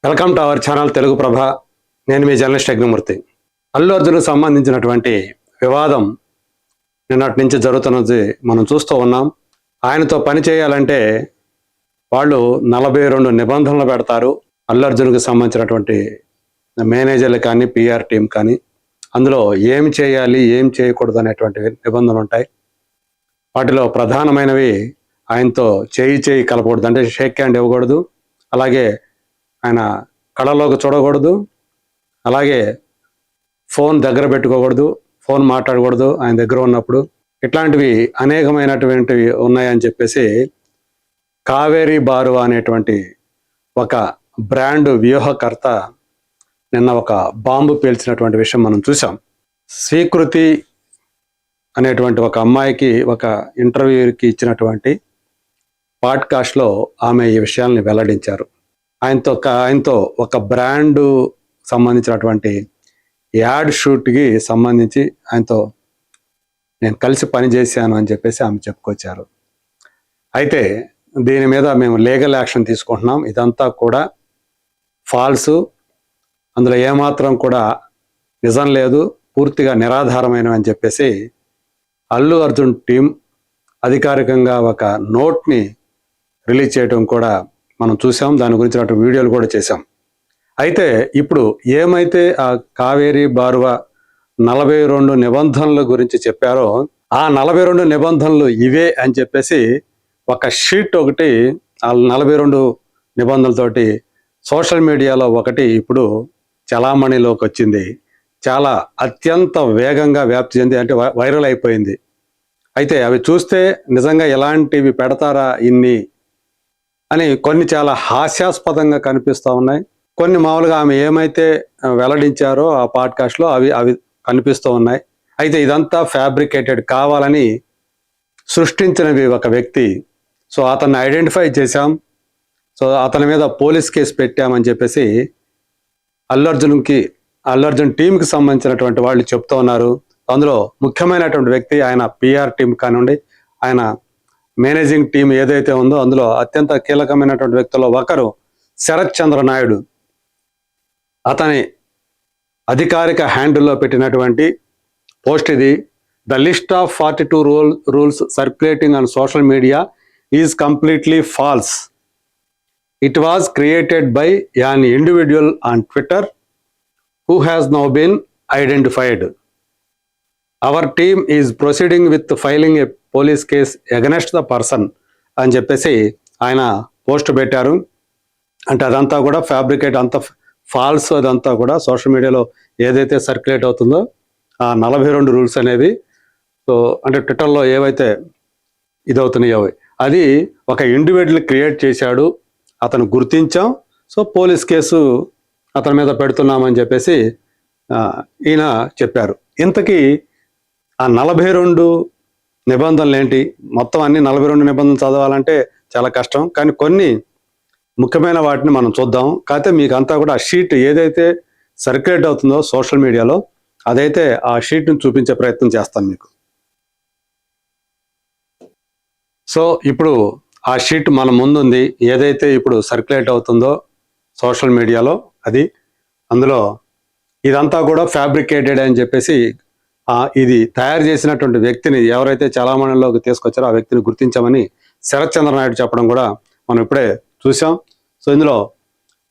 Welcome to our channel Telugu Prabha. నేను మీ journalist Yajnamurthy. Allu అర్జున్కు సంబంధించినటువంటి వివాదం నిన్నటి నుంచి జరుగుతున్నది మనం చూస్తూ ఉన్నాం. ఆయనతో పని చేయాలంటే వాళ్ళు 42 నిబంధనలు పెడతారు. అల్లు అర్జున్కు సంబంధించినటువంటి మేనేజర్లు కానీ పిఆర్ టీం కానీ అందులో ఏం చేయాలి ఏం చేయకూడదు అనేటువంటి నిబంధనలు ఉంటాయి. వాటిలో ప్రధానమైనవి ఆయనతో చేయి కలపకూడదు, అంటే షేక్ హ్యాండ్ ఇవ్వకూడదు, అలాగే ఆయన కళ్ళలోకి చూడకూడదు, అలాగే ఫోన్ దగ్గర పెట్టుకోకూడదు, ఫోన్ మాట్లాడకూడదు ఆయన దగ్గర ఉన్నప్పుడు. ఇట్లాంటివి అనేకమైనటువంటివి ఉన్నాయని చెప్పేసి కావేరీ బారువా అనేటువంటి ఒక బ్రాండ్ వ్యూహకర్త నిన్న ఒక బాంబు పేల్చినటువంటి విషయం మనం చూసాం. స్వీకృతి అనేటువంటి ఒక అమ్మాయికి ఒక ఇంటర్వ్యూకి ఇచ్చినటువంటి పాడ్కాస్ట్లో ఆమె ఈ విషయాల్ని వెల్లడించారు. ఆయనతో ఒక బ్రాండ్ సంబంధించినటువంటి యాడ్ షూట్కి సంబంధించి ఆయనతో నేను కలిసి పనిచేశాను అని చెప్పేసి ఆమె చెప్పుకొచ్చారు. అయితే దీని మీద మేము లీగల్ యాక్షన్ తీసుకుంటున్నాం, ఇదంతా కూడా ఫాల్స్, అందులో ఏమాత్రం కూడా నిజం లేదు, పూర్తిగా నిరాధారమైనవి అని చెప్పేసి అల్లు అర్జున్ టీం అధికారికంగా ఒక నోట్ని రిలీజ్ చేయడం కూడా మనం చూసాం. దాని గురించిన వీడియోలు కూడా చేశాం. అయితే ఇప్పుడు ఏమైతే ఆ కావేరీ బారువా 42 నిబంధనల గురించి చెప్పారో ఆ 42 నిబంధనలు ఇవే అని చెప్పేసి ఒక షీట్ ఒకటి ఆ 42 నిబంధనలతోటి సోషల్ మీడియాలో ఒకటి ఇప్పుడు చలామణిలోకి వచ్చింది. చాలా అత్యంత వేగంగా వ్యాప్తి చెంది, అంటే వైరల్ అయిపోయింది. అయితే అవి చూస్తే నిజంగా ఎలాంటివి పెడతారా ఇన్ని అని కొన్ని చాలా హాస్యాస్పదంగా కనిపిస్తూ ఉన్నాయి. కొన్ని మామూలుగా ఆమె ఏమైతే వెల్లడించారో ఆ పాడ్కాస్ట్లో అవి కనిపిస్తూ ఉన్నాయి. అయితే ఇదంతా ఫ్యాబ్రికేటెడ్, కావాలని సృష్టించినవి ఒక వ్యక్తి. సో అతన్ని ఐడెంటిఫై చేశాం, సో అతని మీద పోలీస్ కేసు పెట్టామని చెప్పేసి అల్లు అర్జున్ టీంకి సంబంధించినటువంటి వాళ్ళు చెప్తూ ఉన్నారు. అందులో ముఖ్యమైనటువంటి వ్యక్తి ఆయన పిఆర్ టీం కానివ్వండి, ఆయన మేనేజింగ్ టీం ఏదైతే ఉందో అందులో అత్యంత కీలకమైనటువంటి వ్యక్తుల్లో ఒకరు శరత్ చంద్ర నాయుడు. అతని అధికారిక హ్యాండిల్లో పెట్టినటువంటి పోస్ట్ ఇది. The list of 42 rules circulating on social media is completely false. It was created by an individual on Twitter who has now been identified. Our team is proceeding with filing a police case against the person అని చెప్పేసి ఆయన post పెట్టారు. అంటే అదంతా కూడా fabricate, అంత falls, అదంతా కూడా సోషల్ మీడియాలో ఏదైతే సర్క్యులేట్ అవుతుందో ఆ 42 రూల్స్ అనేవి, సో అంటే ట్విట్టర్లో ఏవైతే ఇదవుతున్నాయో అది ఒక ఇండివిజువల్ క్రియేట్ చేశాడు, అతను గుర్తించాం, సో పోలీస్ కేసు అతని మీద పెడుతున్నామని చెప్పేసి ఈయన చెప్పారు. ఇంతకీ ఆ 42 నిబంధనలు ఏంటి? మొత్తం అన్ని 42 నిబంధనలు చదవాలంటే చాలా కష్టం, కానీ కొన్ని ముఖ్యమైన వాటిని మనం చూద్దాం. కాకపోతే మీకు అంతా కూడా ఆ షీట్ ఏదైతే సర్క్యులేట్ అవుతుందో సోషల్ మీడియాలో, అదైతే ఆ షీట్ని చూపించే ప్రయత్నం చేస్తాను మీకు. సో ఇప్పుడు ఆ షీట్ మన ముందుంది, ఏదైతే ఇప్పుడు సర్క్యులేట్ అవుతుందో సోషల్ మీడియాలో అది. అందులో ఇదంతా కూడా ఫ్యాబ్రికేటెడ్ అని చెప్పేసి ఇది తయారు చేసినటువంటి వ్యక్తిని ఎవరైతే చలామణిలోకి తీసుకొచ్చారో ఆ వ్యక్తిని గుర్తించామని శరత్ చంద్ర నాయుడు చెప్పడం కూడా మనం ఇప్పుడే చూసాం. సో ఇందులో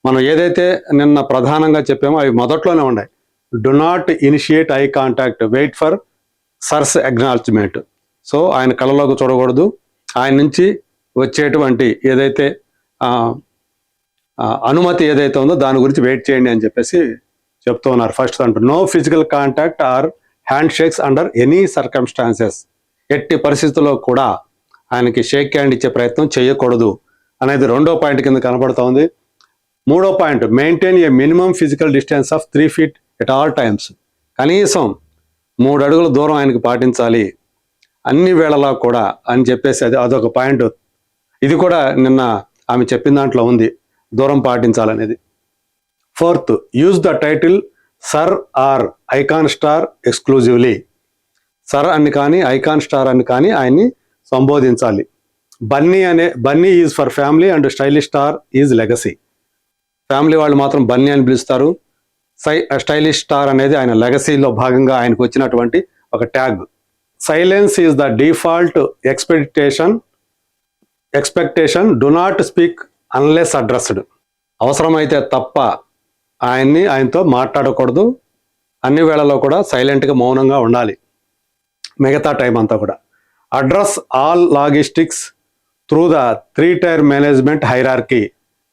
మనం ఏదైతే నిన్న ప్రధానంగా చెప్పామో అవి మొదట్లోనే ఉన్నాయి. Do not initiate eye contact, wait for sir's acknowledgement. So ఆయన కళ్ళలోకి చూడకూడదు, ఆయన నుంచి వచ్చేటువంటి ఏదైతే అనుమతి ఏదైతే ఉందో దాని గురించి వెయిట్ చేయండి అని చెప్పేసి చెప్తూ ఉన్నారు. ఫస్ట్ అంటూ no physical contact or handshakes under any circumstances. ఎట్టి పరిస్థితుల్లో కూడా ఆయనకి షేక్ హ్యాండ్ ఇచ్చే ప్రయత్నం చేయకూడదు అనేది 2వ పాయింట్ కింద కనపడుతూ ఉంది. 3వ point maintain a minimum physical distance of 3 feet at all times. కనీసం 3 అడుగుల దూరం ఆయనకి పాటించాలి అన్ని వేళలా కూడా అని చెప్పేసి అదొక పాయింట్. ఇది కూడా నిన్న ఆమె చెప్పిన దాంట్లో ఉంది, దూరం పాటించాలనేది. 4th use the title sir or icon star exclusively. Sir అని కానీ ఐకాన్ స్టార్ అని కానీ ఆయన్ని సంబోధించాలి. Bunny is for family and stylish star is legacy. Family వాళ్ళు మాత్రం బన్నీ అని పిలుస్తారు. స్టైలిష్ స్టార్ అనేది ఆయన లెగసీలో భాగంగా ఆయనకు వచ్చినటువంటి ఒక tag. Silence is the default expectation do not speak unless addressed. అవసరమైతే తప్ప ఆయనతో మాట్లాడకూడదు. అన్ని వేళల్లో కూడా సైలెంట్గా మౌనంగా ఉండాలి మిగతా టైం అంతా కూడా. Address all logistics through the 3-tier management hierarchy,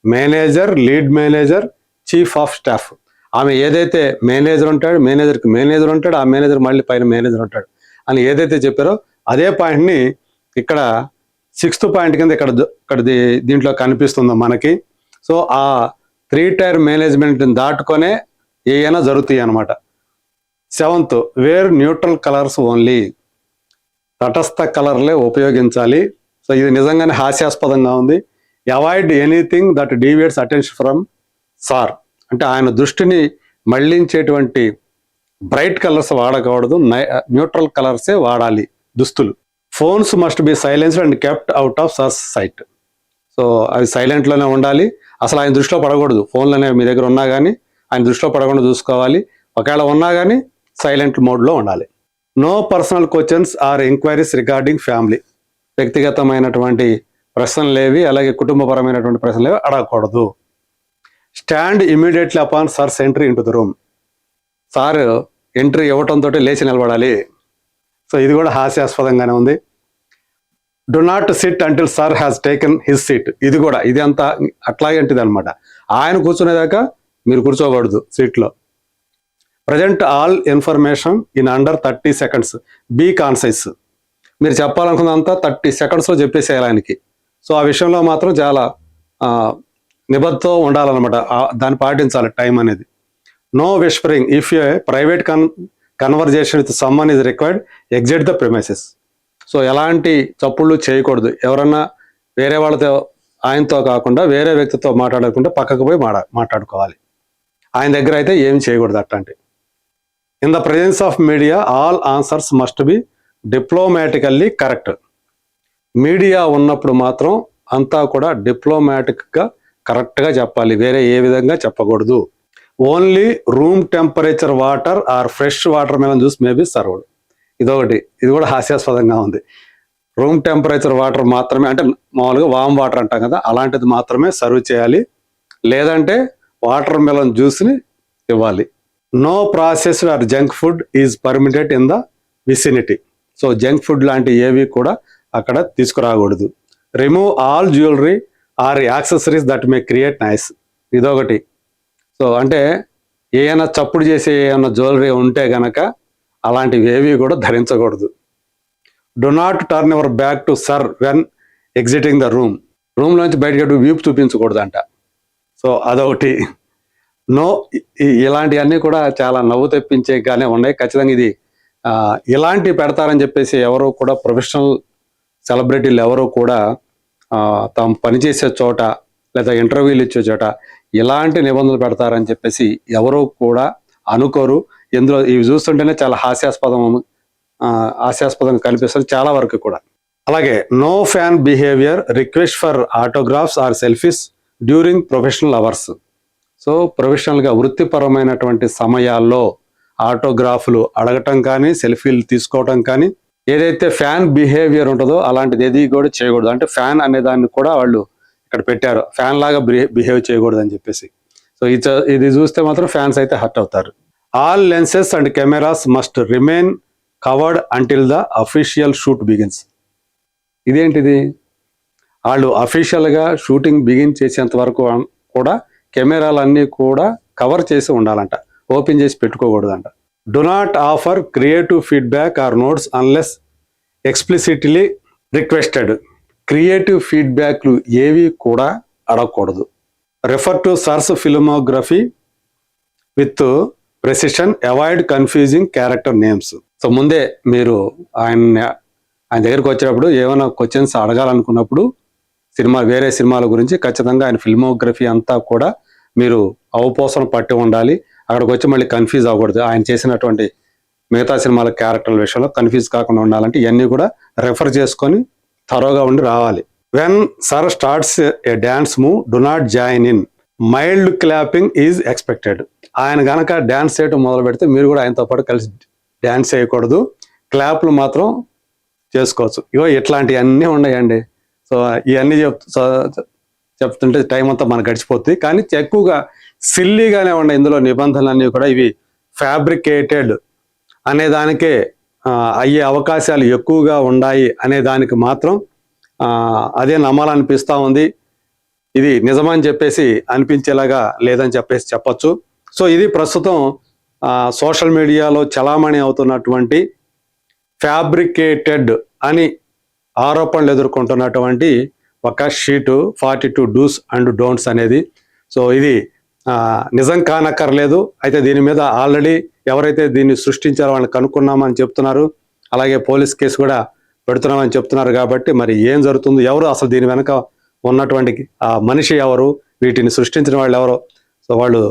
manager, lead manager, chief of staff. ఆమె ఏదైతే మేనేజర్ ఉంటాడు, మేనేజర్కి మేనేజర్ ఉంటాడు, ఆ మేనేజర్ మళ్ళీ పైన మేనేజర్ ఉంటాడు అని ఏదైతే చెప్పారో అదే పాయింట్ని ఇక్కడ 6th పాయింట్ కింద ఇక్కడ దీంట్లో కనిపిస్తుందో మనకి. సో ఆ 3-tier మేనేజ్మెంట్ని దాటుకొనే ఏమైనా జరుగుతాయి అన్నమాట. 7th, wear neutral colours only, తటస్థ కలర్లే ఉపయోగించాలి. సో ఇది నిజంగానే హాస్యాస్పదంగా ఉంది. Avoid anything that deviates attention from sir, అంటే ఆయన దృష్టిని మళ్లించేటువంటి బ్రైట్ కలర్స్ వాడకూడదు, న్యూట్రల్ కలర్సే వాడాలి దుస్తులు. Phones must be silenced and kept out of sir's sight. So అవి సైలెంట్లోనే ఉండాలి, అసలు ఆయన దృష్టిలో పడకూడదు. ఫోన్లు అనేవి మీ దగ్గర ఉన్నా కానీ ఆయన దృష్టిలో పడకుండా చూసుకోవాలి. ఒకవేళ ఉన్నా కానీ సైలెంట్ మోడ్లో ఉండాలి. No personal questions or enquiries regarding family, వ్యక్తిగతమైనటువంటి ప్రశ్నలేవి అలాగే కుటుంబపరమైనటువంటి ప్రశ్నలేవి అడగకూడదు. Stand immediately upon sir's entry into the room, sir entry ఇవ్వటంతో లేచి నిలబడాలి. సో ఇది కూడా హాస్యాస్పదంగానే ఉంది. Do not sit until sir has taken his seat, ఇది అంతా అట్లాగంటిది అనమాట. ఆయన కూర్చునేదాకా మీరు కూర్చోకూడదు సీట్లో. Present all information in under 30 seconds, be concise. మీరు చెప్పాలనుకున్నంతా 30 secondsలో చెప్పేసేయాలి ఆయనకి. సో ఆ విషయంలో మాత్రం చాలా నిబద్ధతో ఉండాలన్నమాట, దాన్ని పాటించాలి టైం అనేది. No whispering, if a private conversation with someone is required exit the premises. So ఎలాంటి చప్పుళ్ళు చేయకూడదు. ఎవరన్నా వేరే వాళ్ళతో ఆయనతో కాకుండా వేరే వ్యక్తితో మాట్లాడకుండా పక్కకు పోయి మాట్లాడుకోవాలి. ఆయన దగ్గర అయితే ఏమి చేయకూడదు అట్లాంటి. In the presence of media all answers must be డిప్లొమాటికల్లీ correct. Media ఉన్నప్పుడు మాత్రం అంతా కూడా డిప్లొమాటిక్గా కరెక్ట్గా చెప్పాలి, వేరే ఏ విధంగా చెప్పకూడదు. Only room temperature water or fresh watermelon juice may be served. ఇది కూడా హాస్యాస్పదంగా ఉంది. రూమ్ టెంపరేచర్ వాటర్ మాత్రమే, అంటే మామూలుగా వామ్ వాటర్ అంటాం కదా, అలాంటిది మాత్రమే సర్వ్ చేయాలి, లేదంటే వాటర్ మెలన్ జ్యూస్ని ఇవ్వాలి. No processed or junk food is permitted in the vicinity. So junk food లాంటి ఏవి కూడా అక్కడ తీసుకురాకూడదు. Remove all jewellery or accessories that may create noise. ఇదొకటి. సో అంటే ఏమైనా చప్పుడు చేసే ఏమైనా జ్యువెలరీ ఉంటే గనక అలాంటివి ఏవి కూడా ధరించకూడదు. Do not turn your back to sir when exiting the room. రూమ్లోంచి బయటకు వీపు చూపించకూడదంట. సో అదొకటి. నో, ఇలాంటివన్నీ కూడా చాలా నవ్వు తెప్పించేగానే ఉన్నాయి. ఖచ్చితంగా ఇది ఇలాంటివి పెడతారని చెప్పేసి ఎవరు కూడా ప్రొఫెషనల్ సెలబ్రిటీలు ఎవరు కూడా తాము పనిచేసే చోట లేదా ఇంటర్వ్యూలు ఇచ్చే చోట ఇలాంటి నిబంధనలు పెడతారని చెప్పేసి ఎవరు కూడా అనుకోరు. ఇందులో ఇవి చూస్తుంటేనే చాలా హాస్యాస్పదంగా కనిపిస్తుంది చాలా వరకు కూడా. అలాగే no fan behaviour, request for autographs or selfies during professional hours. So ప్రొఫెషనల్గా వృత్తిపరమైనటువంటి సమయాల్లో ఆటోగ్రాఫ్లు అడగటం కానీ సెల్ఫీలు తీసుకోవటం కానీ, ఏదైతే ఫ్యాన్ బిహేవియర్ ఉంటుందో అలాంటిది ఏది కూడా చేయకూడదు. అంటే ఫ్యాన్ అనే దాన్ని కూడా వాళ్ళు ఇక్కడ పెట్టారు, ఫ్యాన్ లాగా బిహేవ్ చేయకూడదు అని చెప్పేసి. సో ఇది చూస్తే మాత్రం ఫ్యాన్స్ అయితే హర్ట్ అవుతారు. All lenses and cameras must remain covered until the official shoot begins. ఇదేంటిది? వాళ్ళు అఫీషియల్గా షూటింగ్ బిగిన్ చేసేంత వరకు కూడా కెమెరాలన్నీ కూడా కవర్ చేసి ఉండాలంట, ఓపెన్ చేసి పెట్టుకోకూడదంట. Do not offer creative feedback or notes unless explicitly requested. Creative ఫీడ్బ్యాక్లు ఏవి కూడా అడగకూడదు. Refer to sir's filmography with precision, avoid confusing character names. So ముందే మీరు ఆయన దగ్గరికి వచ్చేటప్పుడు ఏమైనా క్వశ్చన్స్ అడగాలనుకున్నప్పుడు వేరే సినిమాల గురించి ఖచ్చితంగా ఆయన ఫిల్మోగ్రఫీ అంతా కూడా మీరు అవపోసన పట్టి ఉండాలి. అక్కడికి వచ్చి మళ్ళీ కన్ఫ్యూజ్ అవ్వకూడదు. ఆయన చేసినటువంటి మిగతా సినిమాల క్యారెక్టర్ల విషయంలో కన్ఫ్యూజ్ కాకుండా ఉండాలంటే ఇవన్నీ కూడా రెఫర్ చేసుకొని థరోగా ఉండి రావాలి. When sir starts A dance move, do not join in. Mild clapping is expected. ఆయన గనక డ్యాన్స్ చేయటం మొదలు పెడితే మీరు కూడా ఆయనతో పాటు కలిసి డ్యాన్స్ చేయకూడదు, క్లాప్లు మాత్రం చేసుకోవచ్చు. ఇగో ఇట్లాంటివన్నీ ఉన్నాయండి. సో ఇవన్నీ చెప్తుంటే టైం అంతా మనకు గడిచిపోతుంది. కానీ ఎక్కువగా సిల్లీగానే ఉన్నాయి ఇందులో నిబంధనలన్నీ కూడా. ఇవి ఫ్యాబ్రికేటెడ్ అనే దానికే అయ్యే అవకాశాలు ఎక్కువగా ఉన్నాయి అనే దానికి మాత్రం అదే నమ్మాలనిపిస్తూ ఉంది. ఇది నిజమని చెప్పేసి అనిపించేలాగా లేదని చెప్పేసి చెప్పచ్చు. సో ఇది ప్రస్తుతం సోషల్ మీడియాలో చలామణి అవుతున్నటువంటి ఫ్యాబ్రికేటెడ్ అని ఆరోపణలు ఎదుర్కొంటున్నటువంటి ఒక షీటు 42 డూస్ అండ్ డోంట్స్ అనేది. సో ఇది నిజం కానక్కర్లేదు. అయితే దీని మీద ఆల్రెడీ ఎవరైతే దీన్ని సృష్టించారో వాళ్ళని కనుక్కున్నామని చెప్తున్నారు. అలాగే పోలీస్ కేసు కూడా పెడుతున్నామని చెప్తున్నారు. కాబట్టి మరి ఏం జరుగుతుందో, ఎవరు అసలు దీని వెనక ఉన్నటువంటి ఆ మనిషి ఎవరు, వీటిని సృష్టించిన వాళ్ళు ఎవరు, సో వాళ్ళు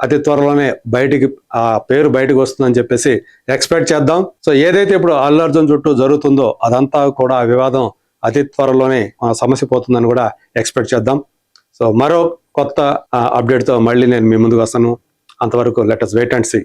అతి త్వరలోనే బయటికి ఆ పేరు బయటకు వస్తుందని చెప్పేసి ఎక్స్పెక్ట్ చేద్దాం. సో ఏదైతే ఇప్పుడు అల్లు అర్జున్ చుట్టూ జరుగుతుందో అదంతా కూడా ఆ వివాదం అతి త్వరలోనే సమస్య పోతుందని కూడా ఎక్స్పెక్ట్ చేద్దాం. సో మరో కొత్త అప్డేట్తో మళ్ళీ నేను మీ ముందుకు వస్తాను. అంతవరకు let us wait and see.